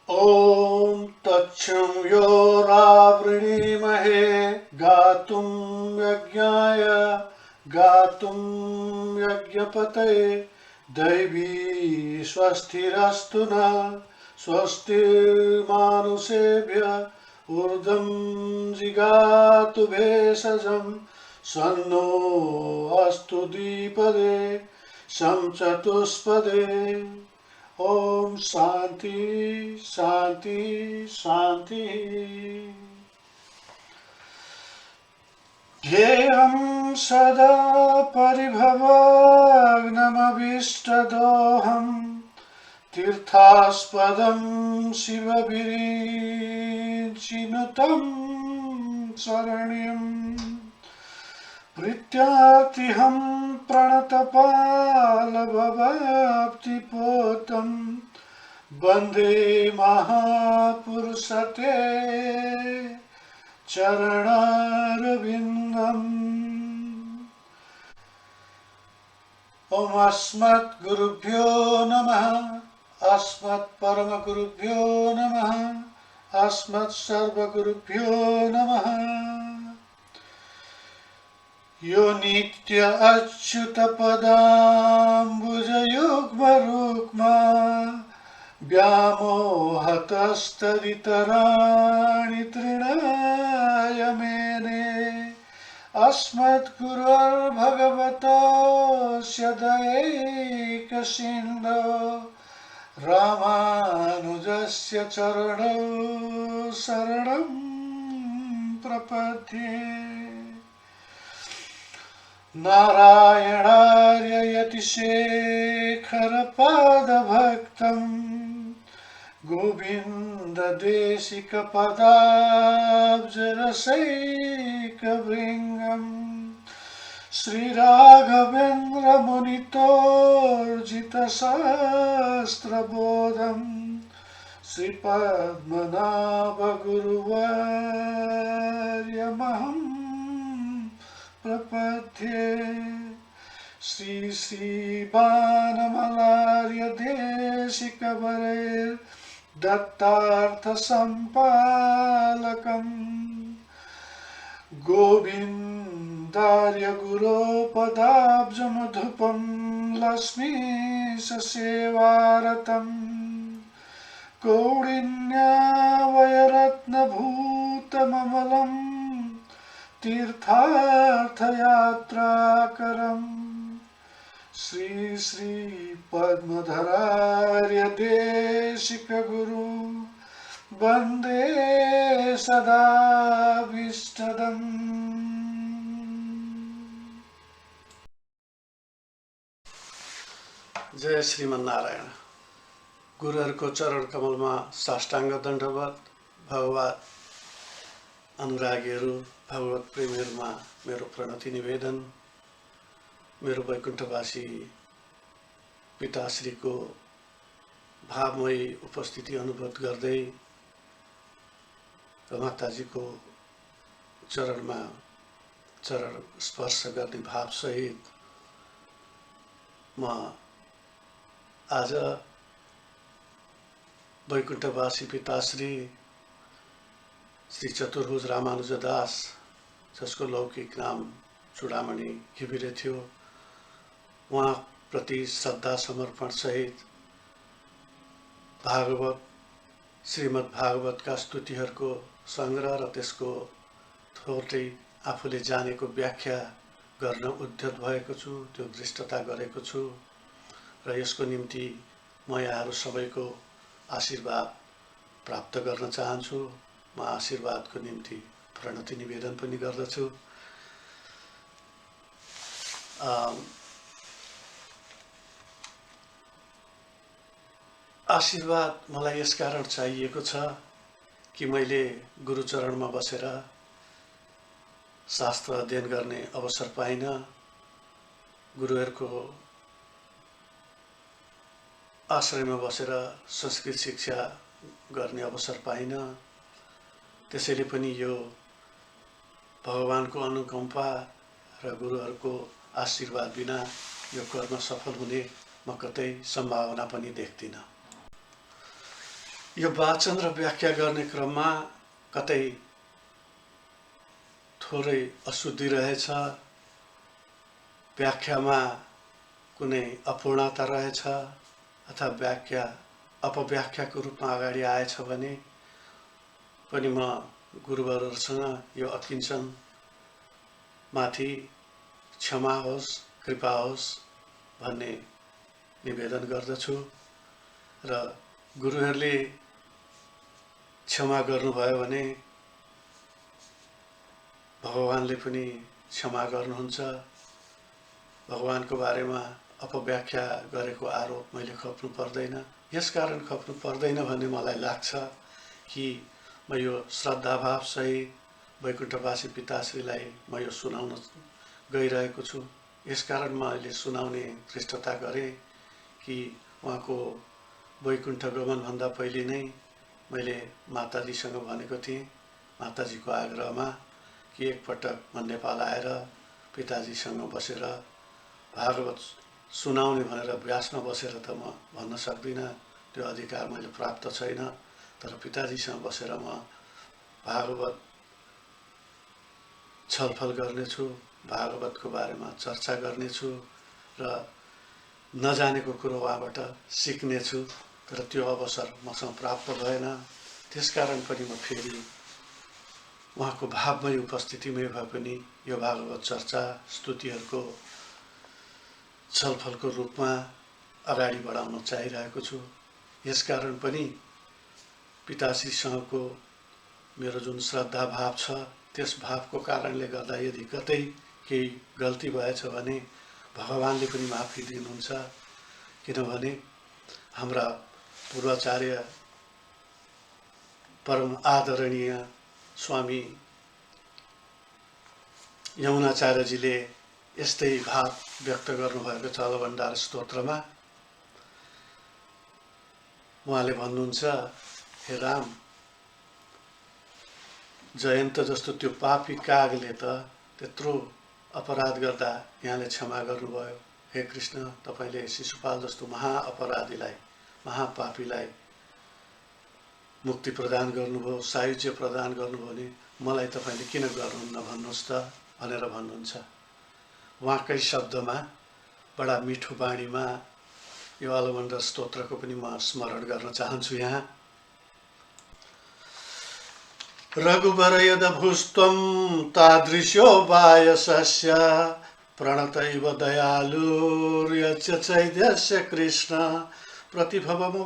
ॐ तच्छं यो रावृणीमहे गातुं यज्ञाय गातुं यज्ञपतये दैवी स्वस्तिरस्तु नः स्वस्तिर्मानुषेभ्यः ऊर्ध्वं जिगातु भेषजं सन्नो अस्तु द्विपदे शं चतुष्पदे ओम शांति शांति शांति। ध्येयं सदा परिभवाग्नमभीष्टदोहं तीर्थास्पदं शिवविरिञ्चिनुतं शरण्यं प्रीत्यार्तिहं प्रणतपालभवाप्तिपोतं वन्दे महापुरुषते चरणारविन्दम्। ॐ अस्मद्गुरुभ्यो नमः। अस्मत्परमगुरुभ्यो नमः। अस्मत्सर्वगुरुभ्यो नमः। यो नित्य अच्युत पदाम्बुजयुग्मरुक्म व्यामोहतस्तदितराणि तृणाय मेने अस्मद्गुरोर्भगवतोऽस्य दयैकसिन्धो रामानुजस्य चरणौ शरणं प्रपद्ये। नारायणार्य यतिशेखरपादभक्तं गोविन्ददेशिकपदाब्जरसैकभृङ्गं श्रीराघवेन्द्रमुनितोर्जितशास्त्रबोधं श्रीपद्मनाभगुरुवर्यमहं प्रपद्ये। श्री श्रीबाणमलार्य देशिकवरेर् दत्तार्थसम्पालकं गोविन्दार्य गुरोपदाब्जमधुपं लक्ष्मीशसेवारतं कौडिन्यावयरत्नभूतममलं तीर्थार्थयात्राकरम् श्री श्री पद्मधरार्य देशिकगुरु वन्दे सदा विष्टदम्। जय श्रीमन्नारायण। गुरुहरुको चरण कमलमा साष्टाङ्ग दण्डवत। भगवत अनुरागीहरु, भगवत प्रेमीहरुमा मेरो प्रणति निवेदन। मेरो वैकुण्ठवासी पिताश्रीको भावमयी उपस्थिति अनुभव गर्दै र माताजीको चरणमा चरण स्पर्श गर्ने भावसहित म आज वैकुण्ठवासी पिताश्री श्री चतुर्भुज रामानुजदास, जसको लौकिक नाम चूडामणि घिमिरे थियो, उहाँ प्रति श्रद्धा समर्पण सहित भागवत श्रीमद् भागवतका स्तुतिहरूको संग्रह र त्यसको थोरै आफूले जानेको व्याख्या गर्न उद्यत भएको छु, त्यो दृष्टता गरेको छु र यसको निम्ति म यहाँहरू सबैको आशीर्वाद प्राप्त गर्न चाहन्छु। म आशीर्वादको निम्ति प्रणति निवेदन पनि गर्दछु। आशीर्वाद मलाई यसकारण चाहिएको छ कि मैले गुरुचरणमा बसेर शास्त्र अध्ययन गर्ने अवसर पाइन, गुरुहरुको आश्रयमा बसेर संस्कृत शिक्षा गर्ने अवसर पाइन। त्यसैले पनि यो भगवानको अनुकम्पा र गुरुहरुको आशीर्वाद बिना यो कर्म सफल हुने म कतै सम्भावना पनि देख्दिन। यो वाचन र व्याख्या गर्ने क्रममा कतै थोरै अशुद्धि रहेछ, व्याख्यामा कुनै अपूर्णता रहेछ अथवा व्याख्या अपव्याख्याको रूपमा अगाडि आएछ भने पनि म गुरुवरहरूसँग यो अकिञ्चन माथि क्षमा होस्, कृपा होस् भन्ने निवेदन गर्दछु र गुरुहरूले क्षमा गर्नुभयो भने भगवानले पनि क्षमा गर्नुहुन्छ। भगवानको बारेमा अपव्याख्या गरेको आरोप मैले खप्नु पर्दैन। यसकारण खप्नु पर्दैन भन्ने मलाई लाग्छ कि म यो श्रद्धाभाव सहित वैकुण्ठवासी पिताश्रीलाई म यो सुनाउन गइरहेको छु। यसकारण मैले सुनाउने धृष्टता गरेँ कि उहाँको वैकुण्ठ गमनभन्दा पहिले नै मैले माताजीसँग भनेको थिएँ, माताजीको आग्रहमा, कि एकपटक म नेपाल आएर पिताजीसँग बसेर भागवत सुनाउने भनेर व्यासमा बसेर त म भन्न सक्दिनँ, त्यो अधिकार मैले प्राप्त छैन। तर पिताजीसँग बसेर म भागवत छलफल गर्नेछु, भागवतको बारेमा चर्चा गर्नेछु र नजानेको कुरो उहाँबाट सिक्नेछु। तर त्यो अवसर मसँग प्राप्त भएन। त्यसकारण पनि म फेरि उहाँको भावमय उपस्थितिमै भए पनि यो भागवत चर्चा स्तुतिहरूको छलफलको रूपमा अगाडि बढाउन चाहिरहेको छु। यसकारण पनि पिताश्रीसँगको मेरो जुन श्रद्धा भाव छ, त्यस भावको कारणले गर्दा यदि कतै केही गल्ती भएछ भने भगवानले पनि माफी दिनुहुन्छ। किनभने हाम्रा पूर्वाचार्य परम आदरणीय स्वामी यमुनाचार्यजीले यस्तै भाव व्यक्त गर्नुभएको छ अलभण्डार स्तोत्रमा। उहाँले भन्नुहुन्छ, हे राम, जयन्त जस्तो त्यो पापी कागले त त्यत्रो अपराध गर्दा यहाँले क्षमा गर्नुभयो। हे कृष्ण, तपाईले शिशुपाल जस्तो महाअपराधीलाई, महापापीलाई मुक्ति प्रदान गर्नुभयो, सायुज्य प्रदान गर्नुभयो भने मलाई तपाईले किन गर्नुहुन्न भन्नुहोस् त भनेर भन्नुहुन्छ। उहाँकै शब्दमा बडा मिठो बाणीमा यो अलवण्डर स्तोत्रको पनि म स्मरण गर्न चाहन्छु। यहाँ रघुबर यदभुस्त्वं तादृश्यो वायसस्य प्रणतैव दयालुर्यच्चैद्यस्य कृष्ण प्रतिभवमु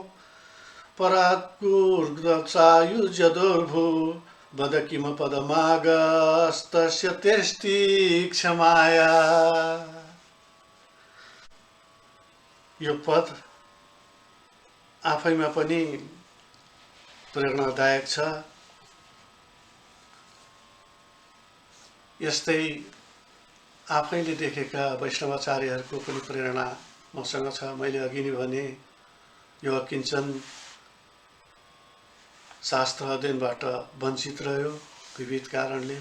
परात्पूर्गचायुज्यदुर्भु वद किम पदमागस्तस्य तेष्टि क्षमाया। यो पद आफैमा पनि प्रेरणादायक छ। यस्तै आफैले देखेका वैष्णवाचार्यहरूको पनि प्रेरणा मसँग छ। मैले अघि नै भने यो अकिञ्चन शास्त्र अध्ययनबाट वञ्चित रह्यो विविध कारणले।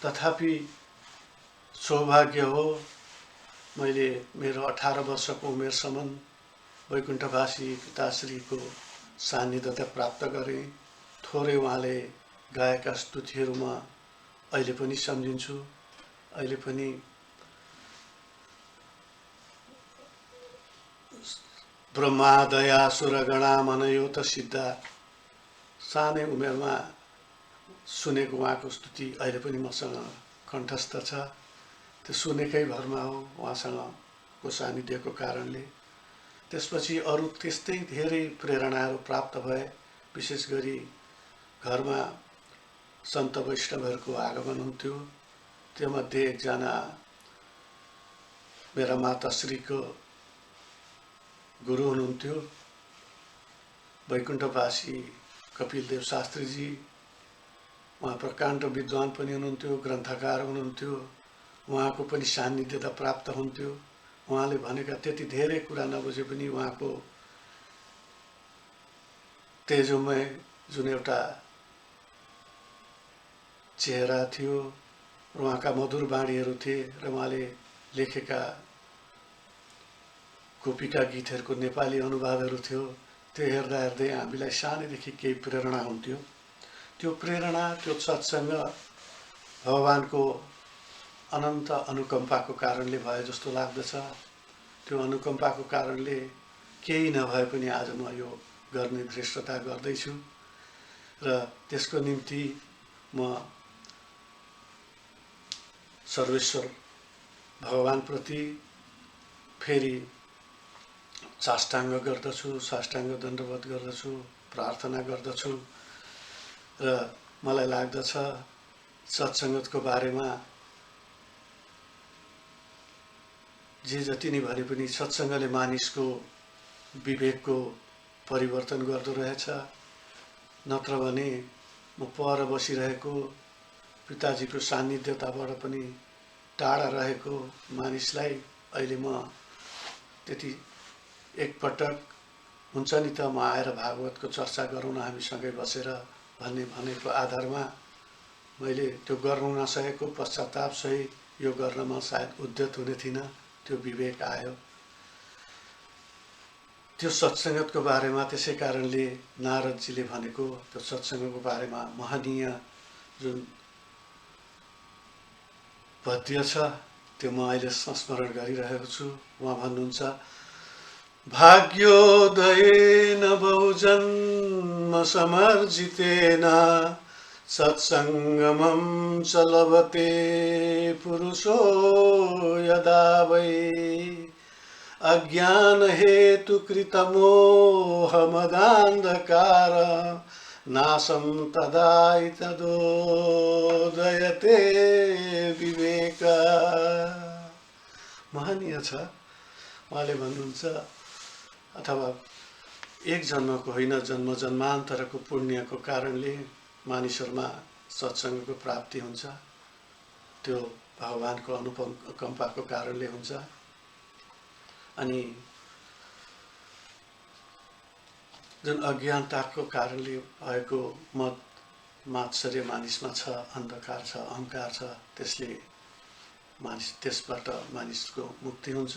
तथापि सौभाग्य हो, मैले मेरो 18 वर्षको उमेरसम्म वैकुण्ठवासी पिताश्रीको सान्निध्यता प्राप्त गरेँ। थोरै उहाँले गाएका स्तुतिहरूमा अहिले पनि सम्झिन्छु। अहिले पनि ब्रह्मा दया सुरगणा मनयो त सिद्धा, सानै उमेरमा सुनेको उहाँको स्तुति अहिले पनि मसँग कण्ठस्थ छ। त्यो सुनेकै भरमा हो, उहाँसँगको सान्निध्यको कारणले। त्यसपछि अरू त्यस्तै धेरै प्रेरणाहरू प्राप्त भए। विशेष गरी घरमा सन्त वैष्णवहरूको आगमन हुन्थ्यो। त्योमध्ये एकजना मेरा माताश्रीको गुरु हुनुहुन्थ्यो, वैकुण्ठवासी कपिलदेव शास्त्रीजी। उहाँ प्रकाण्ड विद्वान पनि हुनुहुन्थ्यो, ग्रन्थकार हुनुहुन्थ्यो। उहाँको पनि सान्निध्यता प्राप्त हुन्थ्यो। उहाँले भनेका त्यति धेरै कुरा नबुझे पनि उहाँको तेजोमय जुन एउटा चेहरा थियो र उहाँका मधुर बाणीहरू थिए र उहाँले लेखेका गोपिका गीतहरूको नेपाली अनुवादहरू थियो, त्यो हेर्दा हेर्दै हामीलाई सानैदेखि केही प्रेरणा हुन्थ्यो। त्यो प्रेरणा, त्यो सत्सङ्ग भगवानको अनन्त अनुकम्पाको कारणले भए जस्तो लाग्दछ। त्यो अनुकम्पाको कारणले केही नभए पनि आज म यो गर्ने धृष्टता गर्दैछु र त्यसको निम्ति म सर्वेश्वर भगवानप्रति फेरि साष्टाङ्ग गर्दछु, साष्टाङ्ग दण्डवत गर्दछु, प्रार्थना गर्दछु र मलाई लाग्दछ सत्सङ्गतको बारेमा जे जति नै भने पनि सत्सङ्गले मानिसको विवेकको परिवर्तन गर्दो रहेछ। नत्र भने म पर बसिरहेको पिताजीको सान्निध्यताबाट पनि टाढा रहेको मानिसलाई अहिले म त्यति एकपटक हुन्छ नि त म आएर भागवतको चर्चा गरौँ न हामीसँगै बसेर भनेको आधारमा मैले त्यो गर्नु नसकेको पश्चाताप सहित यो गर्नमा सायद उद्यत हुने थिइनँ। त्यो विवेक आयो। त्यो सत्सङ्गतको बारेमा त्यसै कारणले नारदजीले भनेको त्यो सत्सङ्गको बारेमा महनीय जुन पद्य छ त्यो म अहिले संस्मरण गरिरहेको छु। उहाँ भन्नुहुन्छ, भाग्योदयेन बहुजन्म समर्जितेन सत्सङ्गमं च लभते पुरुषो यदा वै अज्ञान हेतुकृतमोहमदान्धकार नाशं तदोदयते विवेक। महनीय छ। उहाँले भन्नुहुन्छ अथवा एक जन्मको होइन जन्म जन्मान्तरको पुण्यको कारणले मानिसहरूमा सत्सङ्गको प्राप्ति हुन्छ। त्यो भगवानको अनुकम्पाको कारणले हुन्छ। अनि जुन अज्ञानताको कारणले भएको मत मात्सर्य मानिसमा छ, अन्धकार छ, अहङ्कार छ, त्यसले त्यसबाट मानिसको मुक्ति हुन्छ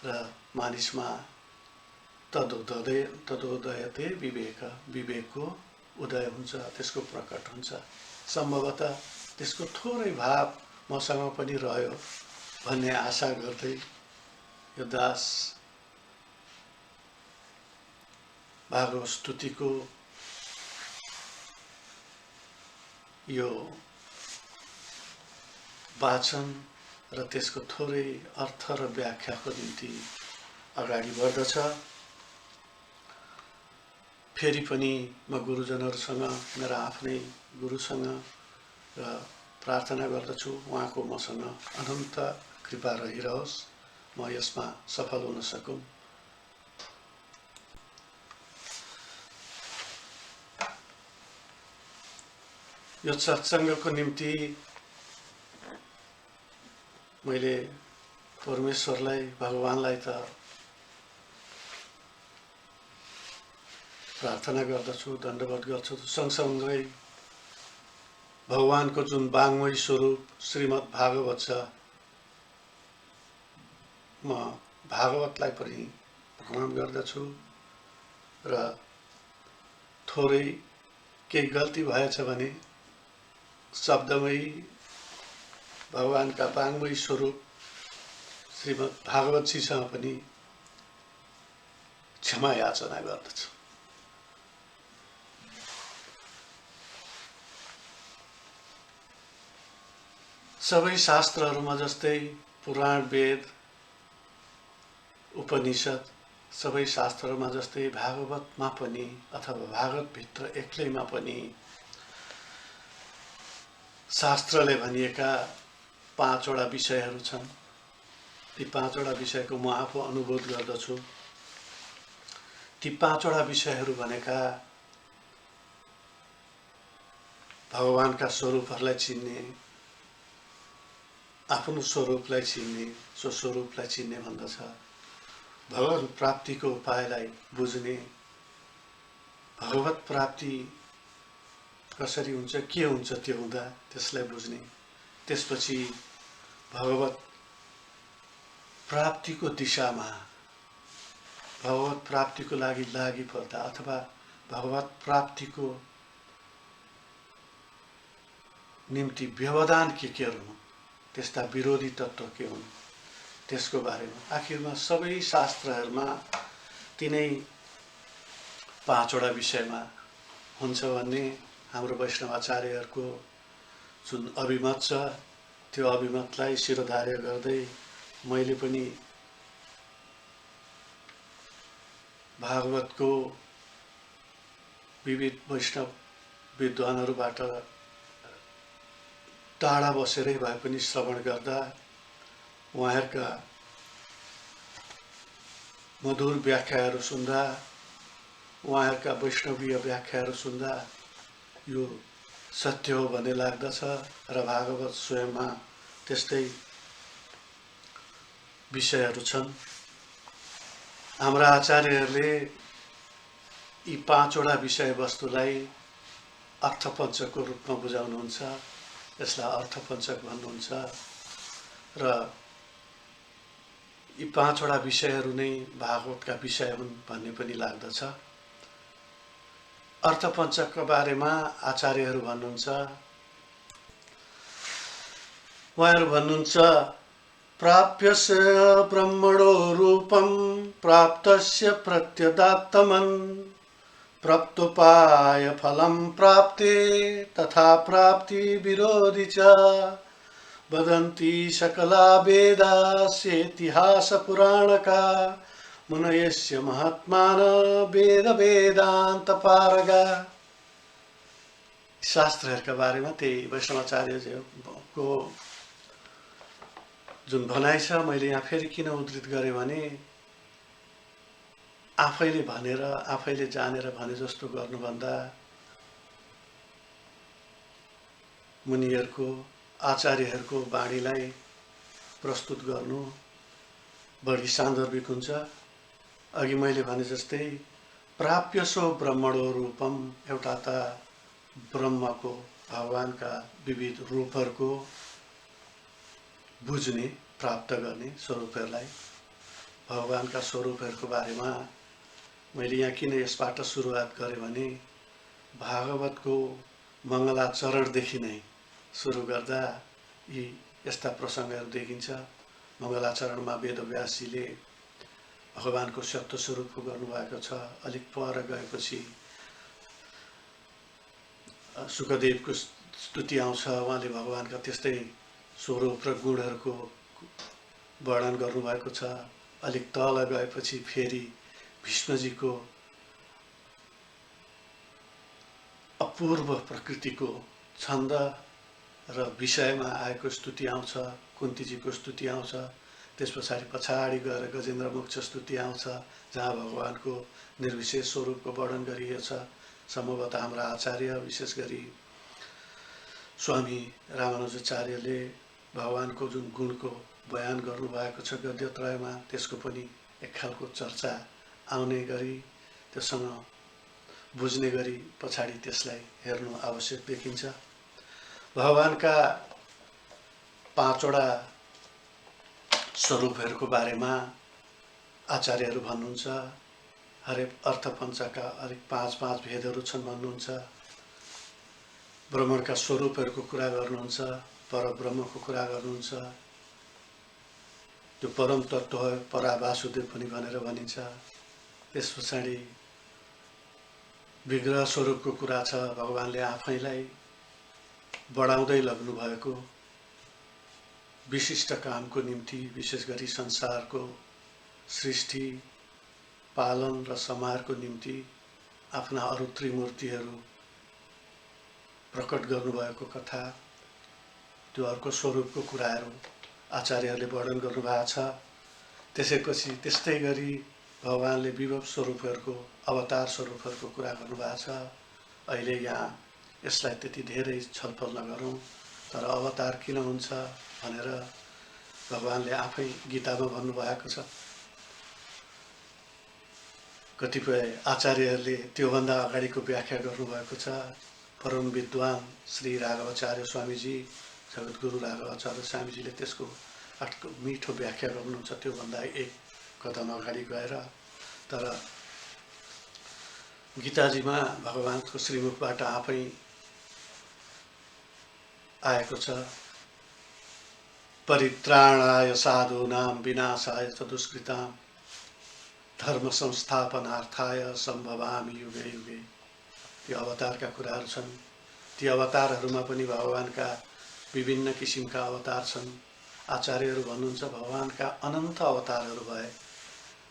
र मानिसमा तदोदयते विवेक, विवेकको उदय हुन्छ, त्यसको प्रकट हुन्छ। सम्भवतः त्यसको थोरै भाव मसँग पनि रह्यो भन्ने आशा गर्दै यो दास भागवत स्तुतिको यो वाचन र त्यसको थोरै अर्थ र व्याख्याको निम्ति अगाडि बढ्दछ। फेरि पनि म गुरुजनहरूसँग, मेरा आफ्नै गुरुसँग र प्रार्थना गर्दछु उहाँको मसँग अनन्त कृपा रहिरहोस्, म यसमा सफल हुन सकौँ। यो सत्सङ्गको निम्ति मैले परमेश्वरलाई, भगवानलाई त प्रार्थना गर्दछु, दण्डवत गर्छु। सँगसँगै भगवानको जुन वाङ्मय स्वरूप श्रीमद् भागवत छ, म भागवतलाई पनि प्रणाम गर्दछु र थोरै केही गल्ती भएछ भने शब्दमै भगवानका वाङ्मय स्वरूप श्रीमद् भागवतजीसँग पनि क्षमा याचना गर्दछु। सबै शास्त्रहरूमा जस्तै पुराण, वेद, उपनिषद सबै शास्त्रहरूमा जस्तै भागवतमा पनि अथवा भागवतभित्र एक्लैमा पनि शास्त्रले भनिएका 5 वटा विषयहरू छन्। ती 5 वटा विषयको म आफू अनुभूत गर्दछु। ती 5 वटा विषयहरू भनेका भगवानका स्वरूपहरूलाई चिन्ने, आफ्नो स्वरूपलाई चिन्ने, स्वस्वरूपलाई चिन्ने भन्दछ, भगवत प्राप्तिको उपायलाई बुझ्ने, भगवत प्राप्ति कसरी हुन्छ, के हुन्छ त्यो हुँदा त्यसलाई बुझ्ने, त्यसपछि भगवत प्राप्तिको दिशामा भगवत प्राप्तिको लागि पर्दा अथवा भगवत प्राप्तिको निम्ति व्यवधान के हुन्, त्यस्ता विरोधी तत्त्व के हुन्, त्यसको बारेमा आखिरमा सबै शास्त्रहरूमा तिनै 5 वटा विषयमा हुन्छ भन्ने हाम्रो वैष्णवाचार्यहरूको जुन अभिमत छ, त्यो अभिमतलाई शिरोधार्य गर्दै मैले पनि भागवतको विविध वैष्णव विद्वानहरूबाट टाढा बसेरै भए पनि श्रवण गर्दा उहाँहरूका मधुर व्याख्याहरू सुन्दा, उहाँहरूका वैष्णवीय व्याख्याहरू सुन्दा यो सत्य हो भन्ने लाग्दछ र भागवत स्वयंमा त्यस्तै विषयहरू छन्। हाम्रा आचार्यहरूले यी 5 वटा विषयवस्तुलाई अर्थपञ्चकको रूपमा बुझाउनुहुन्छ, यसलाई अर्थपञ्चक भन्नुहुन्छ र यी 5 वटा विषयहरू नै भागवतका विषय हुन् भन्ने पनि लाग्दछ। अर्थपञ्चकका बारेमा आचार्यहरू भन्नुहुन्छ, उहाँहरू भन्नुहुन्छ प्राप्यस्य ब्रह्मणो रूपं प्राप्तस्य प्रत्यदात्तमन् प्राप्तोपाय फलं प्राप्ते तथा प्राप्ति विरोधी च वदन्ति सकला वेदास्य इतिहास पुराणका मुनयस्य महात्मान वेद वेदान्त पारगा। शास्त्रहरूका बारेमा त्यही वैष्णवाचार्यको जुन भनाइ छ, मैले यहाँ फेरि किन उद्धृत गरेँ भने आफैले भनेर आफैले जानेर भने जस्तो गर्नुभन्दा मुनिहरूको आचार्यहरूको बाणीलाई प्रस्तुत गर्नु बढी सान्दर्भिक हुन्छ। अघि मैले भने जस्तै प्राप्यसो ब्रह्मणो रूपम, एउटा त ब्रह्मको भगवानका विविध रूपहरूको बुझ्ने, प्राप्त गर्ने स्वरूपहरूलाई, भगवानका स्वरूपहरूको बारेमा मैले यहाँ किन यसबाट सुरुवात गरेँ भने भागवतको मङ्गलाचरणदेखि नै सुरु गर्दा यी यस्ता प्रसङ्गहरू देखिन्छ। मङ्गलाचरणमा वेदव्यासजीले भगवानको सत्य स्वरूपको गर्नुभएको छ। अलिक पर गएपछि सुखदेवको स्तुति आउँछ, उहाँले भगवानका त्यस्तै स्वरूप र गुणहरूको वर्णन गर्नुभएको छ। अलिक तल गएपछि फेरि भीष्मजीको अपूर्व प्रकृतिको छन्द र विषयमा आएको स्तुति आउँछ, कुन्तीजीको स्तुति आउँछ। त्यस पछाडि गएर गजेन्द्र मोक्ष स्तुति आउँछ, जहाँ भगवानको निर्विशेष स्वरूपको वर्णन गरिएको छ। सम्भवतः हाम्रा आचार्य, विशेष गरी स्वामी रामानुजाचार्यले भगवानको जुन गुणको बयान गर्नुभएको छ गद्यत्रयमा, त्यसको पनि एक खालको चर्चा आउने गरी, त्योसँग बुझ्ने गरी पछाडि त्यसलाई हेर्नु आवश्यक देखिन्छ। भगवानका 5 वटा स्वरूपहरूको बारेमा आचार्यहरू भन्नुहुन्छ। हरेक अर्थपञ्चका हरेक 5 भेदहरू छन् भन्नुहुन्छ। ब्रह्मणका स्वरूपहरूको कुरा गर्नुहुन्छ, परब्रह्मको कुरा गर्नुहुन्छ। त्यो परम तत्त्व हो, परावासुदेव पनि भनेर भनिन्छ। त्यस पछाडि विग्रह स्वरूपको कुरा छ, भगवानले आफैलाई बढाउँदै लग्नु भएको विशिष्ट कामको निम्ति, विशेष गरी संसारको सृष्टि, पालन र समारको निम्ति आफ्ना अरू त्रिमूर्तिहरू प्रकट गर्नुभएको कथा, त्यो अर्को स्वरूपको कुराहरू आचार्यहरूले वर्णन गर्नुभएको छ। त्यसैपछि त्यस्तै गरी भगवानले विभव स्वरूपहरूको, अवतार स्वरूपहरूको कुरा गर्नुभएको छ। अहिले यहाँ यसलाई त्यति धेरै छलफल नगरौँ, तर अवतार किन हुन्छ भनेर भगवानले आफै गीतामा भन्नुभएको छ। कतिपय आचार्यहरूले त्योभन्दा अगाडिको व्याख्या गर्नुभएको छ। परम विद्वान श्री राघवाचार्य स्वामीजी, जगद्गुरु राघवाचार्य स्वामीजीले त्यसको मिठो व्याख्या गर्नुहुन्छ त्योभन्दा एक कदम अगाडि गएर। तर गीताजीमा भगवानको श्रीमुखबाट आफै आएको छ, परित्राणाय साधूनां विनाशाय च दुष्कृतां धर्म संस्थापनार्थाय सम्भवामि युगे युगे। त्यो अवतारका कुराहरू छन्। ती अवतारहरूमा पनि भगवानका विभिन्न किसिमका अवतार छन्। आचार्यहरू भन्नुहुन्छ भगवानका अनन्त अवतारहरू भए।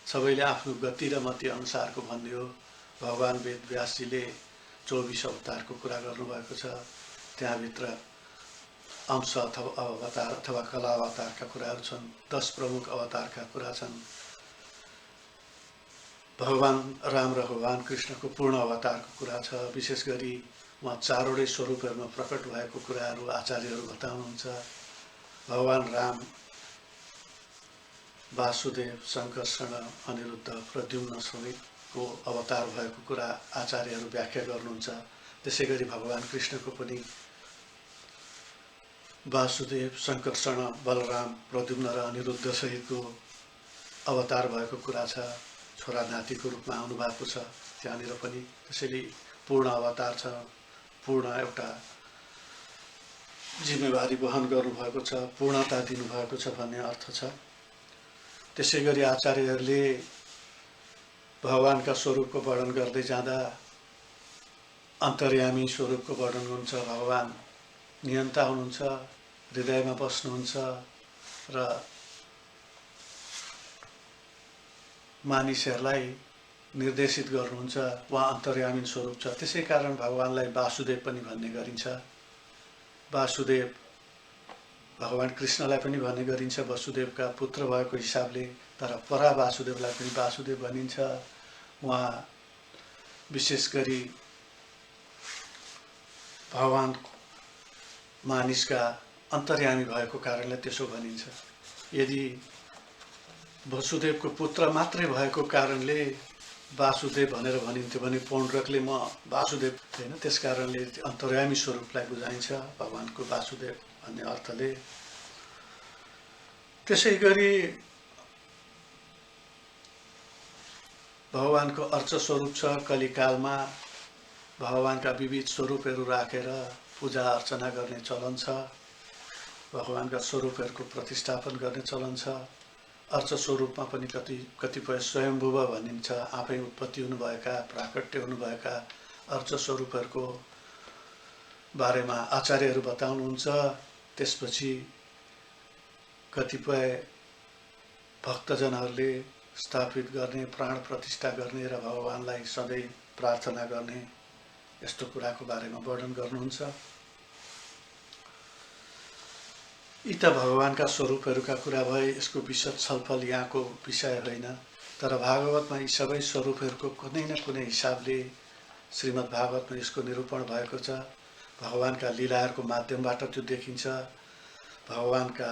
सबैले आफ्नो गति र मति अनुसारको भन्ने हो। भगवान वेदव्यासजीले 24 अवतारको कुरा गर्नुभएको छ। त्यहाँभित्र अंश अथवा अवतार अथवा कला अवतारका कुराहरू छन्। 10 प्रमुख अवतारका कुरा छन्। भगवान राम र भगवान कृष्णको पूर्ण अवतारको कुरा छ। विशेष गरी उहाँ 4वटै स्वरूपहरूमा प्रकट भएको कुराहरू आचार्यहरू बताउनुहुन्छ। भगवान राम वासुदेव, संकर्षण, अनिरुद्ध, प्रद्युम्न समेतको अवतार भएको कुरा आचार्यहरू व्याख्या गर्नुहुन्छ। त्यसै गरी भगवान कृष्णको पनि वासुदेव, संकर्षण, बलराम, प्रद्युम्न र अनिरुद्ध सहितको अवतार भएको कुरा छ। छोरा नातिको रूपमा आउनुभएको छ त्यहाँनिर पनि। त्यसैले पूर्ण अवतार छ, पूर्ण एउटा जिम्मेवारी वहन गर्नुभएको छ, पूर्णता दिनुभएको छ भन्ने अर्थ छ। त्यसै गरी आचार्यहरूले भगवानका स्वरूपको वर्णन गर्दै जाँदा अन्तर्यामी स्वरूपको वर्णन हुन्छ। भगवान नियन्ता हुनुहुन्छ, हृदयमा बस्नुहुन्छ र मानिसहरूलाई निर्देशित गर्नुहुन्छ। उहाँ अन्तर्यामी स्वरूप छ। त्यसै कारण भगवानलाई वासुदेव पनि भन्ने गरिन्छ। वासुदेव भगवान कृष्णलाई पनि भन्ने गरिन्छ वसुदेवका पुत्र भएको हिसाबले। तर परा वासुदेवलाई पनि वासुदेव भनिन्छ। उहाँ विशेष गरी भगवान मानिसका अन्तर्यामी भएको कारणले त्यसो भनिन्छ। यदि वसुदेवको पुत्र मात्रै भएको कारणले वासुदेव भनेर भनिन्थ्यो भने पौण्ड्रकले म वासुदेव होइन, त्यस कारणले अन्तर्यामी स्वरूपलाई बुझाइन्छ भगवानको वासुदेव भन्ने अर्थले। त्यसै गरी भगवानको अर्च स्वरूप छ। कलिकालमा भगवानका विविध स्वरूपहरू राखेर पूजा अर्चना गर्ने चलन छ। भगवानका स्वरूपहरूको प्रतिष्ठापन गर्ने चलन छ। अर्च स्वरूपमा पनि कतिपय स्वयम्भुव भनिन्छ। आफै उत्पत्ति हुनुभएका, प्राकट्य हुनुभएका अर्च स्वरूपहरूको बारेमा आचार्यहरू बताउनुहुन्छ। त्यसपछि कतिपय भक्तजनहरूले स्थापित गर्ने, प्राण प्रतिष्ठा गर्ने र भगवानलाई सधैँ प्रार्थना गर्ने यस्तो कुराको बारेमा वर्णन गर्नुहुन्छ। यी त भगवानका स्वरूपहरूका कुरा भए। यसको विशद छलफल यहाँको विषय होइन। तर भागवतमा यी सबै स्वरूपहरूको कुनै न कुनै हिसाबले श्रीमद् भागवतमा यसको निरूपण भएको छ। भगवानका लीलाहरूको माध्यमबाट त्यो देखिन्छ। भगवानका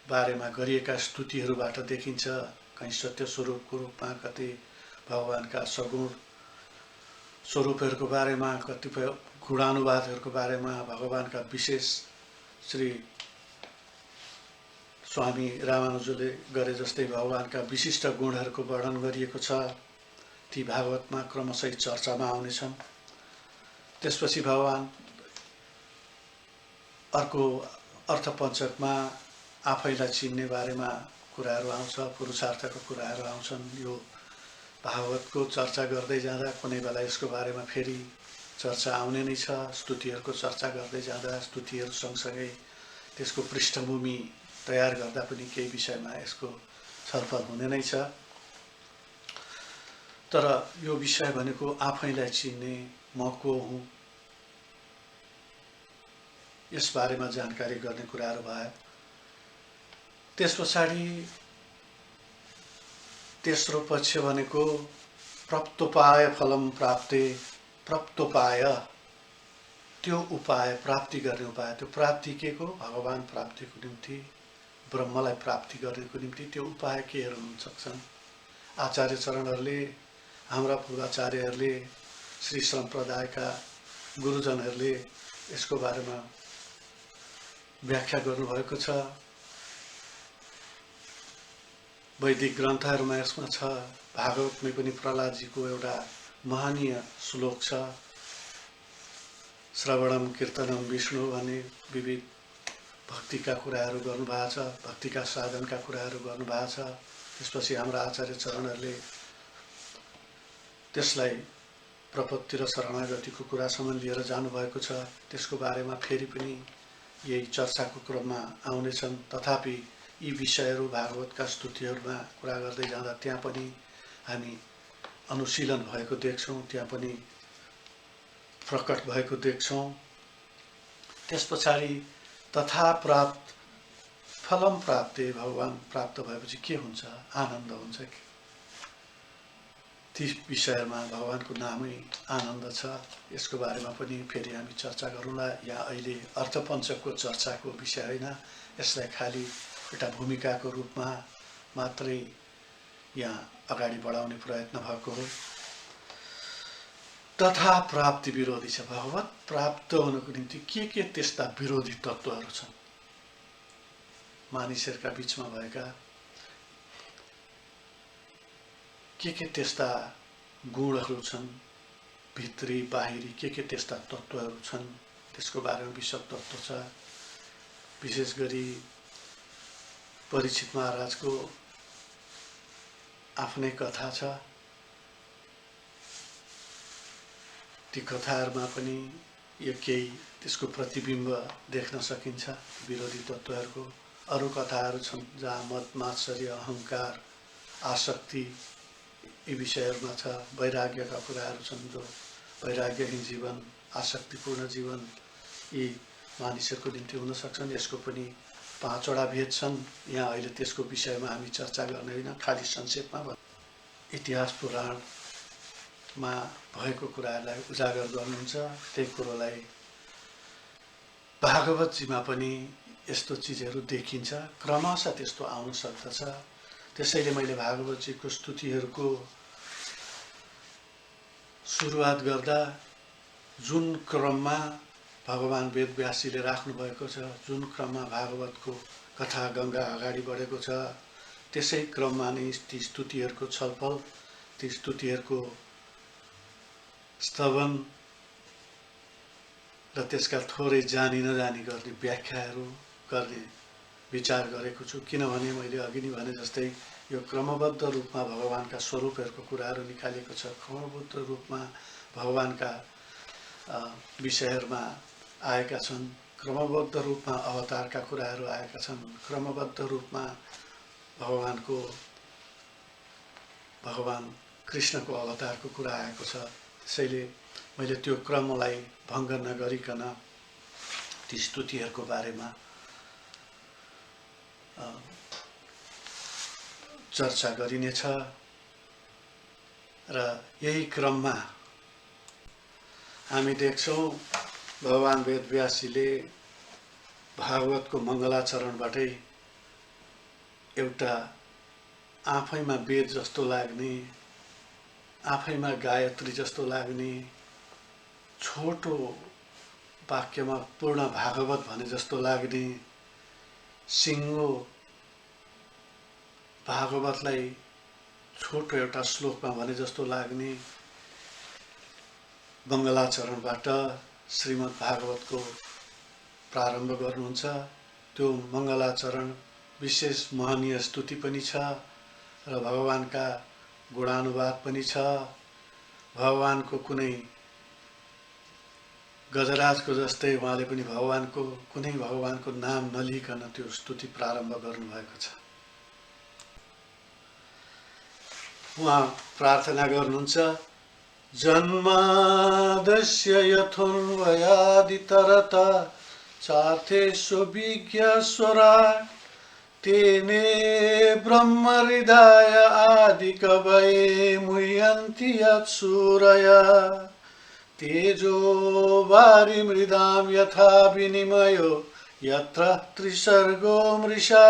बारेमा गरिएका स्तुतिहरूबाट देखिन्छ। कहीँ सत्य स्वरूपको रूपमा, कति भगवानका सगुण स्वरूपहरूको बारेमा, कतिपय गुणानुवादहरूको बारेमा, भगवानका विशेष श्री स्वामी रामानुजले गरे जस्तै भगवानका विशिष्ट गुणहरूको वर्णन गरिएको छ। ती भागवतमा क्रमशः चर्चामा आउनेछन्। त्यसपछि भगवान अर्को अर्थपञ्चकमा आफैलाई चिन्ने बारेमा कुराहरू आउँछ, पुरुषार्थका कुराहरू आउँछन्। यो भागवतको चर्चा गर्दै जाँदा कुनै बेला यसको बारेमा फेरि चर्चा आउने नै छ। स्तुतिहरूको चर्चा गर्दै जाँदा स्तुतिहरू सँगसँगै त्यसको पृष्ठभूमि तयार गर्दा पनि केही विषयमा यसको छलफल हुने नै छ। तर यो विषय भनेको आफैलाई चिन्ने, म को हुँ, यस बारेमा जानकारी गर्ने कुराहरू भए। त्यस पछाडि तेस्रो पक्ष भनेको प्रप्तोपाय फलम प्राप्ते। प्रप्तोपाय त्यो उपाय, प्राप्ति गर्ने उपाय। त्यो प्राप्ति के को? भगवान प्राप्तिको निम्ति, ब्रह्मलाई प्राप्ति गर्नको निम्ति त्यो उपाय केहरू हुन सक्छन्? आचार्य चरणहरूले, हाम्रा पूर्वाचार्यहरूले, श्री सम्प्रदायका गुरुजनहरूले यसको बारेमा व्याख्या गर्नुभएको छ। वैदिक ग्रन्थहरूमा यसमा छ। भागवतमै पनि प्रहलादजीको एउटा महनीय श्लोक छ। श्रवणम कीर्तनम विष्णु भन्ने विविध भक्तिका कुराहरू गर्नुभएको छ, भक्तिका साधनका कुराहरू गर्नुभएको छ। त्यसपछि हाम्रा आचार्य चरणहरूले त्यसलाई प्रपत्ति र शरणागतिको कुरासम्म लिएर जानुभएको छ। त्यसको बारेमा फेरि पनि यही चर्चाको क्रममा आउनेछन्। तथापि यी विषयहरू भागवतका स्तुतिहरूमा कुरा गर्दै जाँदा त्यहाँ पनि हामी अनुशीलन भएको देख्छौँ, त्यहाँ पनि प्रकट भएको देख्छौँ। त्यस पछाडि तथा प्राप्त फलम प्राप्ते, भगवान प्राप्त भएपछि के हुन्छ? आनन्द हुन्छ कि? ती विषयमा भगवानको नामै आनन्द छ। यसको बारेमा पनि फेरि हामी चर्चा गरौँला। यहाँ अहिले अर्थपञ्चकको चर्चाको विषय होइन, यसलाई खालि एउटा भूमिकाको रूपमा मात्रै यहाँ अगाडि बढाउने प्रयत्न भएको हो। तथा प्राप्ति विरोधी छ। भगवत प्राप्त हुनको निम्ति के त्यस्ता विरोधी तत्त्वहरू छन् मानिसहरूका बीचमा भएका? के त्यस्ता गुणहरू छन्, भित्री बाहिरी के त्यस्ता तत्त्वहरू छन्? त्यसको बारेमा विशद तत्त्व छ। विशेष गरी परीक्षित महाराजको आफ्नै कथा छ। ती कथाहरूमा पनि यो केही त्यसको प्रतिबिम्ब देख्न सकिन्छ विरोधी तत्त्वहरूको। अरू कथाहरू छन् जहाँ मद मात्सर्य, अहङ्कार, आसक्ति यी विषयहरूमा छ। वैराग्यका कुराहरू छन्, जो वैराग्यहीन जीवन, आसक्तिपूर्ण जीवन यी मानिसहरूको निम्ति हुन सक्छन्। यसको पनि 5 वटा भेद छन्। यहाँ अहिले त्यसको विषयमा हामी चर्चा गर्ने होइन, खालि संक्षेपमा इतिहास पुराणमा भएको कुराहरूलाई उजागर गर्नुहुन्छ। त्यही कुरोलाई भागवतजीमा पनि यस्तो चिजहरू देखिन्छ, क्रमशः त्यस्तो आउन सक्दछ। त्यसैले मैले भागवतजीको स्तुतिहरूको सुरुवात गर्दा जुन क्रममा भगवान वेदव्यासजीले राख्नुभएको छ, जुन क्रममा भागवतको कथा गङ्गा अगाडि बढेको छ, त्यसै क्रममा नै ती स्तुतिहरूको छलफल, ती स्तुतिहरूको स्तवन र त्यसका थोरै जानी नजानी गर्ने व्याख्याहरू गर्ने विचार गरेको छु। किनभने मैले अघि नै भने जस्तै यो क्रमबद्ध रूपमा भगवानका स्वरूपहरूको कुराहरू निकालेको छ, क्रमबद्ध रूपमा भगवानका विषयहरूमा आएका छन्, क्रमबद्ध रूपमा अवतारका कुराहरू आएका छन्, क्रमबद्ध रूपमा भगवान कृष्णको अवतारको कुरा आएको छ। त्यसैले मैले त्यो क्रमलाई भङ्ग नगरिकन ती स्तुतिहरूको बारेमा चर्चा गरिनेछ। र यही क्रममा हामी देख्छौँ भगवान वेदव्यासजीले भागवतको मङ्गलाचरणबाटै एउटा आफैमा वेद जस्तो लाग्ने, आफैमा गायत्री जस्तो लाग्ने, छोटो वाक्यमा पूर्ण भागवत भने जस्तो लाग्ने, सिङ्गो भागवतलाई छोटो एउटा श्लोकमा भने जस्तो लाग्ने मङ्गलाचरणबाट श्रीमद् भागवतको प्रारम्भ गर्नुहुन्छ। त्यो मङ्गलाचरण विशेष महनीय स्तुति पनि छ र भगवानका गुणानुवाद पनि छ। भगवानको कुनै गजराजको जस्तै उहाँले पनि कुनै भगवानको नाम नलिकन त्यो स्तुति प्रारम्भ गर्नुभएको छ। उहाँ प्रार्थना गर्नुहुन्छ, जन्मादस्य यथोन्वयादितरत चार्थेष्वभिज्ञस्वरा तेने ब्रह्म हृदय आदिकवये मुह्यन्ति यत्सूरया तेजो वारिमृदां यथा विनिमयो यत्र त्रिसर्गो मृषा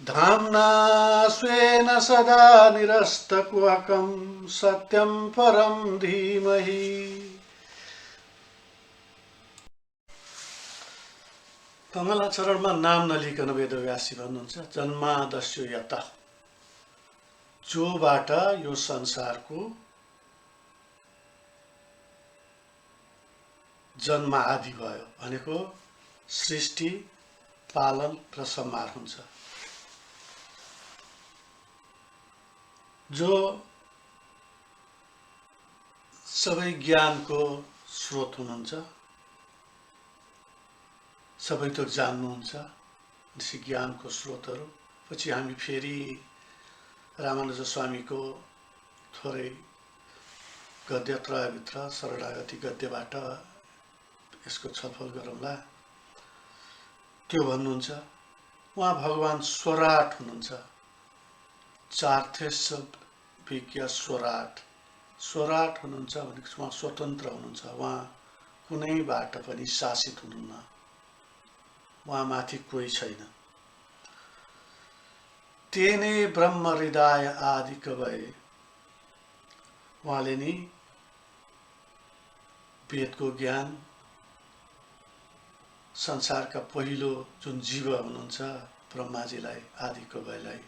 धाम्ना स्वेन सदा निरस्तकुहकं सत्यं परं धीमहि। मङ्गलाचरणमा नाम नलिकन वेदव्यासजी भन्नुहुन्छ, जन्मादस्यो यत, जोबाट यो संसारको जन्म आदि भयो भनेको सृष्टि, पालन र संहार हुन्छ। जो सबै ज्ञानको स्रोत हुनुहुन्छ, सबै थोक जान्नुहुन्छ, त्यसै ज्ञानको स्रोतहरू। पछि हामी फेरि रामानुज स्वामीको थोरै गद्यत्रयभित्र शरणागति गद्यबाट यसको छलफल गरौँला। त्यो भन्नुहुन्छ, उहाँ भगवान स्वराट हुनुहुन्छ, चार्थेश विज्ञ स्वराट। स्वराट हुनुहुन्छ भनेपछि उहाँ स्वतन्त्र हुनुहुन्छ, उहाँ कुनैबाट पनि शासित हुनुहुन्न, उहाँ माथि कोही छैन। तेने ब्रह्म हृदय आदि कवय, उहाँले नि वेदको ज्ञान संसारका पहिलो जुन जीव हुनुहुन्छ ब्रह्माजीलाई, आदि कवयलाई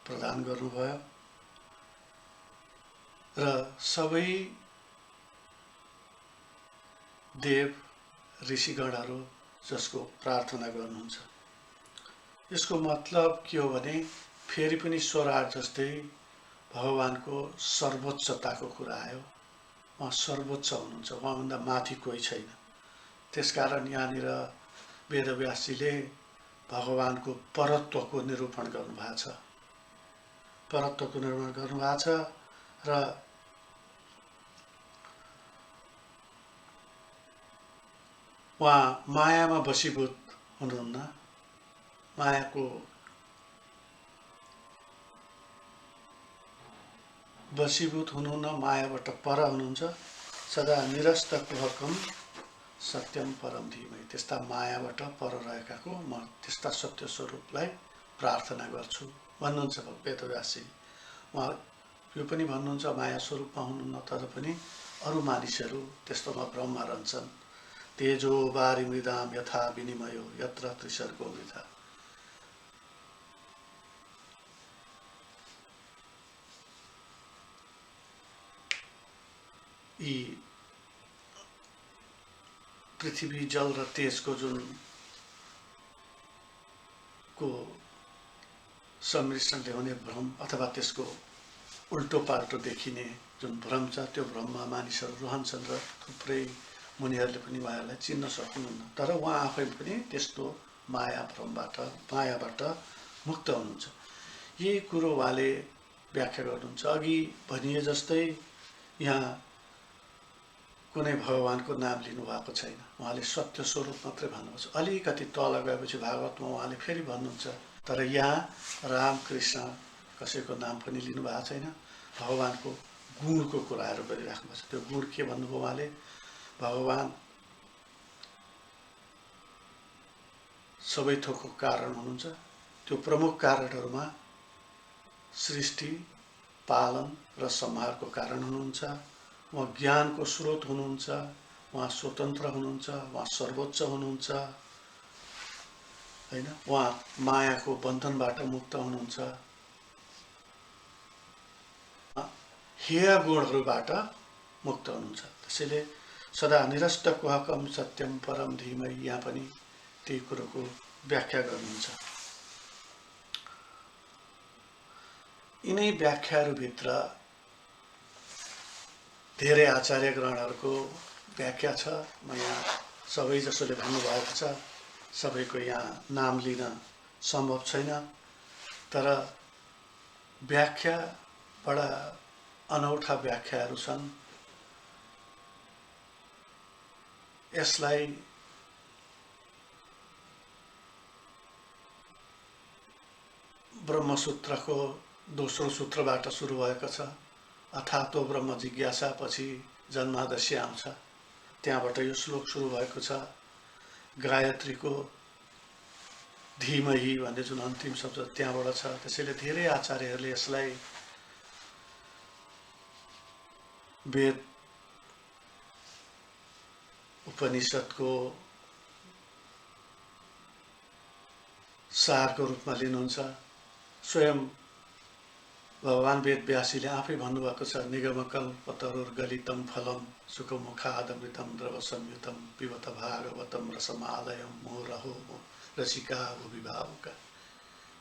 प्रदान गर्नुभयो र सबै देव ऋषिगणहरू जसको प्रार्थना गर्नुहुन्छ। यसको मतलब के हो भने फेरि पनि स्वराट जस्तै भगवानको सर्वोच्चताको कुरा आयो। उहाँ सर्वोच्च हुनुहुन्छ, उहाँभन्दा माथि कोही छैन। त्यसकारण यहाँनिर वेदव्यासजीले भगवानको परत्वको निरूपण गर्नुभएको छ। परत्वको निरूपण गर्नुभएको छ र उहाँ मायामा बसीभूत हुनुहुन्न, मायाको बसीभूत हुनुहुन्न, मायाबाट पर हुनुहुन्छ। सदा निरस्त कुहकम सत्यम परम धीमहि, त्यस्ता मायाबाट पर रहेकाको म त्यस्ता सत्य स्वरूपलाई प्रार्थना गर्छु भन्नुहुन्छ वेदव्यासजी। उहाँ यो पनि भन्नुहुन्छ माया स्वरूपमा हुनुहुन्न, तर पनि अरू मानिसहरू त्यस्तोमा ब्रह्म रहन्छन्। तेजो बारी मृदाम यथा विनिमयो यत्र त्रिसर्गो वृथा। यी पृथ्वी, जल र तेजको जुन को सम्मिश्रणले हुने भ्रम अथवा त्यसको उल्टो पाल्टो देखिने जुन भ्रम छ, त्यो भ्रममा मानिसहरू रहन्छन् र थुप्रै मुनिहरूले पनि उहाँहरूलाई चिन्न सक्नुहुन्न। तर उहाँ आफै पनि त्यस्तो माया भ्रमबाट, मायाबाट मुक्त हुनुहुन्छ। यही कुरो उहाँले व्याख्या गर्नुहुन्छ। अघि भनिए जस्तै यहाँ कुनै भगवानको नाम लिनुभएको छैन, उहाँले सत्य स्वरूप मात्रै भन्नुहुन्छ। अलिकति तल गएपछि भागवतमा उहाँले फेरि भन्नुहुन्छ, तर यहाँ रामकृष्ण कसैको नाम पनि लिनुभएको छैन, भगवानको गुणको कुराहरू गरिराख्नु भएको छ। त्यो गुण के भन्नुभयो उहाँले? भगवान सबै थोकको कारण हुनुहुन्छ। त्यो प्रमुख कारणहरूमा सृष्टि, पालन र संहारको कारण हुनुहुन्छ। उहाँ ज्ञानको स्रोत हुनुहुन्छ, उहाँ स्वतन्त्र हुनुहुन्छ, उहाँ सर्वोच्च हुनुहुन्छ, हैन? उहाँ मायाको बन्धनबाट मुक्त हुनुहुन्छ, हेय गुणहरूबाट मुक्त हुनुहुन्छ। त्यसैले सदा निरस्त कुहकम सत्यम परम धीमहि, यहाँ पनि त्यही कुरोको व्याख्या गर्नुहुन्छ। यिनै व्याख्याहरूभित्र धेरै आचार्यगणहरूको व्याख्या छ। म यहाँ सबै जसोले भन्नुभएको छ, सबैको यहाँ नाम लिन सम्भव छैन, तर व्याख्या बडा अनौठा व्याख्याहरू छन्। यसलाई ब्रह्मसूत्रको दोस्रो सूत्रबाट सुरु भएको छ। अथातो ब्रह्म जिज्ञासा पछि जन्मादस्य आउँछ, त्यहाँबाट यो श्लोक सुरु भएको छ। गायत्रीको धीमहि भन्ने जुन अन्तिम शब्द त्यहाँबाट छ। त्यसैले धेरै आचार्यहरूले यसलाई वेद, उपनिषदको सारको रूपमा लिनुहुन्छ। स्वयं भगवान वेद व्यासीले आफै भन्नुभएको छ, निगमकल्पतरुर्गलितं फलम सुखमुखादमृतं द्रवसंयुतं पिबत भागवतं रसमालयं मुहुरहो रसिका अभिभावका।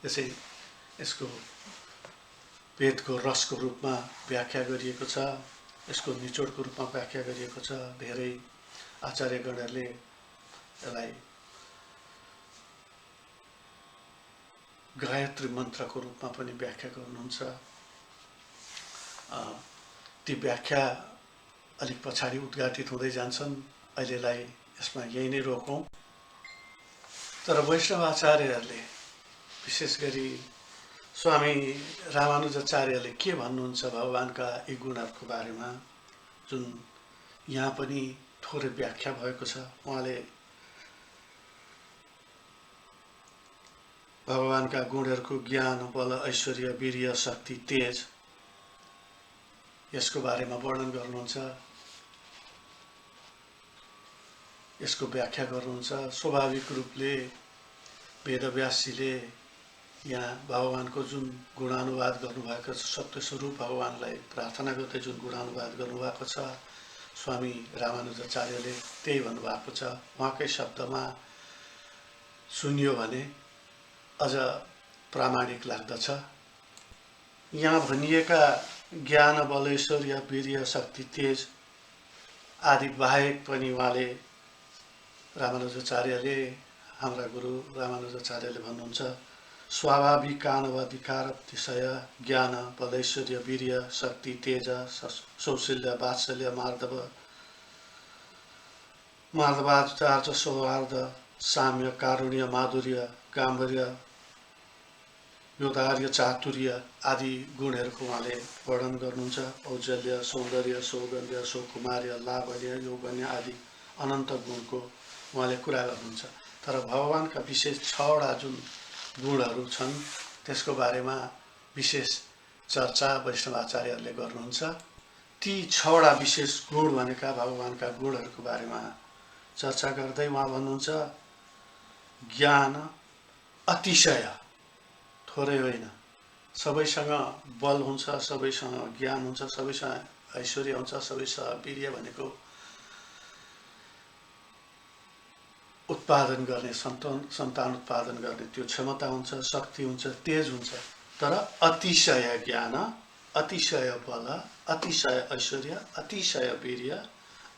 यसको वेदको रसको रूपमा व्याख्या गरिएको छ, यसको निचोडको रूपमा व्याख्या गरिएको छ। धेरै आचार्यगणहरूले यसलाई गायत्री मन्त्रको रूपमा पनि व्याख्या गर्नुहुन्छ। ती व्याख्या अलिक पछाडि उद्घाटित हुँदै जान्छन्, अहिलेलाई यसमा यही नै रोकौँ। तर वैष्णव आचार्यहरूले विशेष गरी स्वामी रामानुजाचार्यले के भन्नुहुन्छ भगवानका यी गुणहरूको बारेमा, जुन यहाँ पनि थोरै व्याख्या भएको छ। उहाँले भगवानका गुणहरूको ज्ञान, बल, ऐश्वर्य, वीर्य, शक्ति, तेज, यसको बारेमा वर्णन गर्नुहुन्छ, यसको व्याख्या गर्नुहुन्छ। स्वाभाविक रूपले वेदव्यासजीले यहाँ भगवानको जुन गुणानुवाद गर्नुभएको छ, सत्यस्वरूप भगवानलाई प्रार्थना गर्दै जुन गुणानुवाद गर्नुभएको छ, स्वामी रामानुजाचार्यले त्यही भन्नुभएको छ। उहाँकै शब्दमा सुनियो भने अझ प्रामाणिक लाग्दछ। यहाँ भनिएका ज्ञान, बल, ऐश्वर्य, वीर्य, शक्ति, तेज आदि बाहेक पनि उहाँले रामानुजाचार्यले, हाम्रा गुरु रामानुजाचार्यले भन्नुहुन्छ, स्वाभाविकानवधिकारतिशय ज्ञान, बल, ऐश्वर्य, वीर्य, शक्ति, तेज, सौशील्य, वात्सल्य, मार्दवाचार्य, सौहार्द, साम्य, कारुण्य, माधुर्य, गाम्भीर्य, योदार्य, चातुर्य आदि गुणहरूको उहाँले वर्णन गर्नुहुन्छ। औजल्य, सौन्दर्य, सौगन्ध्य, सौकुमार्य, लावण्य, यौवन्य आदि अनन्त गुणको उहाँले कुरा गर्नुहुन्छ। तर भगवानका विशेष 6वटा जुन गुणहरू छन्, त्यसको बारेमा विशेष चर्चा वैष्णव आचार्यहरूले गर्नुहुन्छ। ती 6वटा विशेष गुण भनेका भगवानका गुणहरूको बारेमा चर्चा गर्दै उहाँ भन्नुहुन्छ, ज्ञान अतिशय, थोरै होइन, सबैसँग बल हुन्छ, सबैसँग ज्ञान हुन्छ, सबैसँग ऐश्वर्य हुन्छ, सबैसँग वीर्य भनेको उत्पादन गर्ने, सन्तान उत्पादन गर्ने त्यो क्षमता हुन्छ, शक्ति हुन्छ, तेज हुन्छ। तर अतिशय ज्ञान, अतिशय बल, अतिशय ऐश्वर्य, अतिशय वीर्य,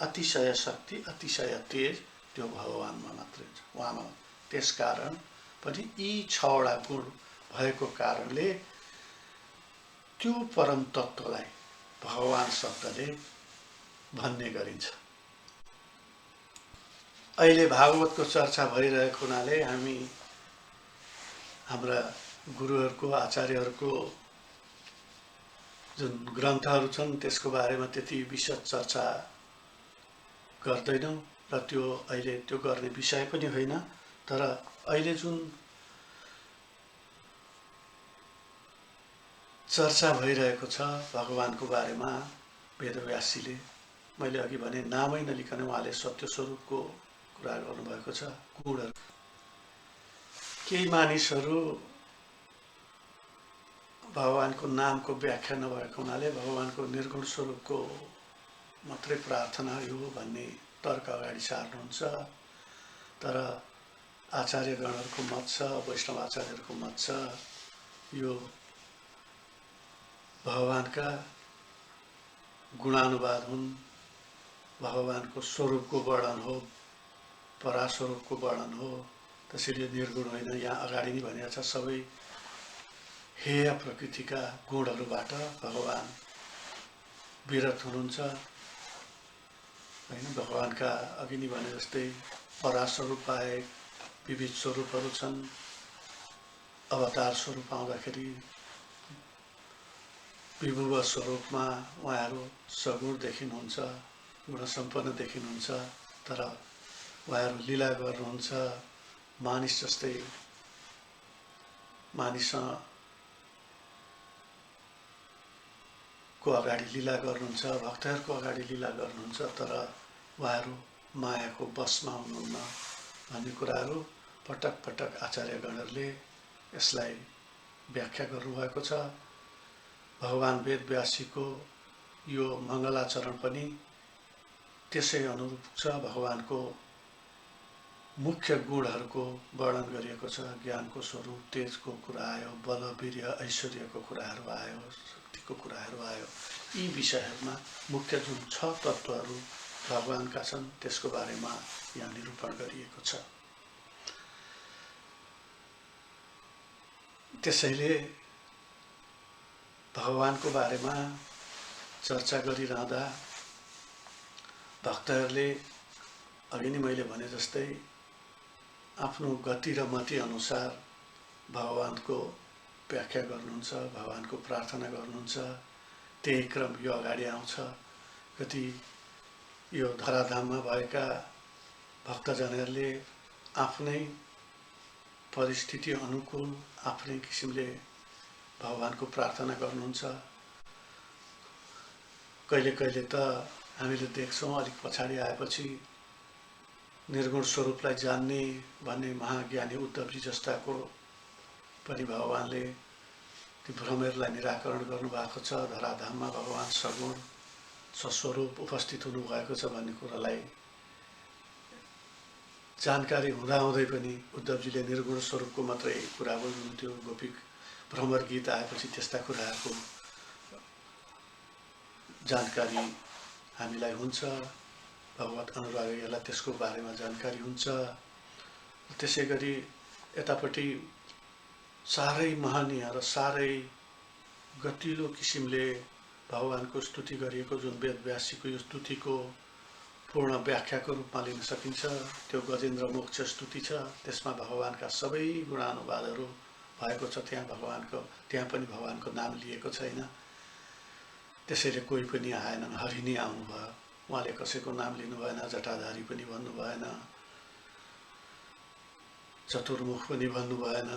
अतिशय शक्ति, अतिशय तेज त्यो भगवानमा मात्रै हुन्छ, उहाँमा। त्यसकारण पनि यी 6वटा गुण भएको कारणले त्यो परम तत्त्वलाई भगवान शब्दले भन्ने गरिन्छ। अहिले भागवतको चर्चा भइरहेको हुनाले हामी हाम्रा गुरुहरूको, आचार्यहरूको जुन ग्रन्थहरू छन् त्यसको बारेमा त्यति विशद चर्चा गर्दैनौँ र त्यो अहिले त्यो गर्ने विषय पनि होइन। तर अहिले जुन चर्चा भइरहेको छ भगवानको बारेमा, वेदव्यासजीले, मैले अघि भने नामै नलिकन उहाँले सत्य स्वरूपको कुरा गर्नुभएको छ। गुणहरू, केही मानिसहरू भगवानको नामको व्याख्या नभएको हुनाले भगवानको निर्गुण स्वरूपको मात्रै प्रार्थना हो भन्ने तर्क अगाडि सार्नुहुन्छ। तर आचार्यगणहरूको मत छ, वैष्णव आचार्यहरूको मत छ, यो भगवानका गुणानुवाद हुन्, भगवानको स्वरूपको वर्णन हो, परास्वरूपको वर्णन हो। त्यसैले निर्गुण होइन। यहाँ अगाडि नै भनेको छ, सबै हेय प्रकृतिका गुणहरूबाट भगवान विरत हुनुहुन्छ होइन। भगवानका अघि नै भने जस्तै परास्वरूप बाहेक विविध स्वरूपहरू छन्। अवतार स्वरूप आउँदाखेरि विभुव स्वरूपमा उहाँहरू सगुण देखिनुहुन्छ, गुणसम्पन्न देखिनुहुन्छ। तर उहाँहरू लीला गर्नुहुन्छ, मानिस जस्तै मानिसको अगाडि लीला गर्नुहुन्छ, भक्तहरूको अगाडि लीला गर्नुहुन्छ। तर उहाँहरू मायाको बसमा हुनुहुन्न भन्ने कुराहरू पटक पटक आचार्यगणहरूले यसलाई व्याख्या गर्नुभएको छ। भगवान वेदव्यासीको यो मङ्गलाचरण पनि त्यसै अनुरूप छ। भगवानको मुख्य गुणहरूको वर्णन गरिएको छ। ज्ञानको स्वरूप, तेजको कुरा आयो, बल, वीर्य, ऐश्वर्यको कुराहरू आयो, शक्तिको कुराहरू आयो। यी विषयहरूमा मुख्य जुन 6 तत्त्वहरू भगवानका छन् त्यसको बारेमा यहाँ निरूपण गरिएको छ। त्यसैले भगवानको बारेमा चर्चा गरिरहँदा भक्तहरूले अघि नै मैले भने जस्तै आफ्नो गति र मति अनुसार भगवानको व्याख्या गर्नुहुन्छ, भगवानको प्रार्थना गर्नुहुन्छ। त्यही क्रम यो अगाडि आउँछ। कति यो धराधाममा भएका भक्तजनहरूले आफ्नै परिस्थिति अनुकूल आफ्नै किसिमले भगवानको प्रार्थना गर्नुहुन्छ। कहिले कहिले त हामीले देख्छौँ अलिक पछाडि आएपछि निर्गुण स्वरूपलाई जान्ने भन्ने महाज्ञानी उद्धवजी जस्ताको पनि भगवानले ती भ्रमहरूलाई निराकरण गर्नुभएको छ। धराधाममा भगवान सगुण सस्वरूप उपस्थित हुनुभएको छ भन्ने कुरालाई जानकारी हुँदाहुँदै पनि उद्धवजीले निर्गुण स्वरूपको मात्रै कुरा बोल्नुहुन्थ्यो। गोपिक भ्रमर गीत आएपछि त्यस्ता कुराहरूको जानकारी हामीलाई हुन्छ। भगवत अनुरागीहरूलाई त्यसको बारेमा जानकारी हुन्छ। त्यसै गरी यतापट्टि साह्रै महनीय र साह्रै गतिलो किसिमले भगवानको स्तुति गरिएको जुन वेदव्यासीको यो स्तुतिको पूर्ण व्याख्याको रूपमा लिन सकिन्छ त्यो गजेन्द्र मोक्ष स्तुति छ। त्यसमा भगवानका सबै गुणानुवादहरू भएको छ। त्यहाँ पनि भगवानको नाम लिएको छैन। त्यसैले कोही पनि आएनन्, हरि नै आउनुभयो। उहाँले कसैको नाम लिनु भएन, जटाधारी पनि भन्नु भएन, चतुर्मुख पनि भन्नु भएन,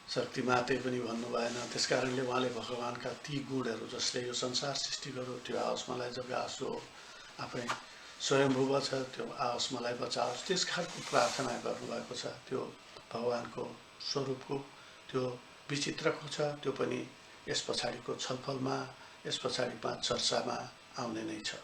शक्तिमाते पनि भन्नु भएन। त्यसकारणले उहाँले भगवानका ती गुणहरू जसले यो संसार सृष्टि गर्यो, त्यो आओस् मलाई जगाओस्, हो आफै स्वयम्भुव छ, त्यो आओस् मलाई बचाओस्, त्यस खालको प्रार्थना गर्नुभएको छ। त्यो भगवानको स्वरूपको त्यो विचित्रको छ। त्यो पनि यस पछाडिको छलफलमा, यस पछाडिको चर्चामा आउने नै छ।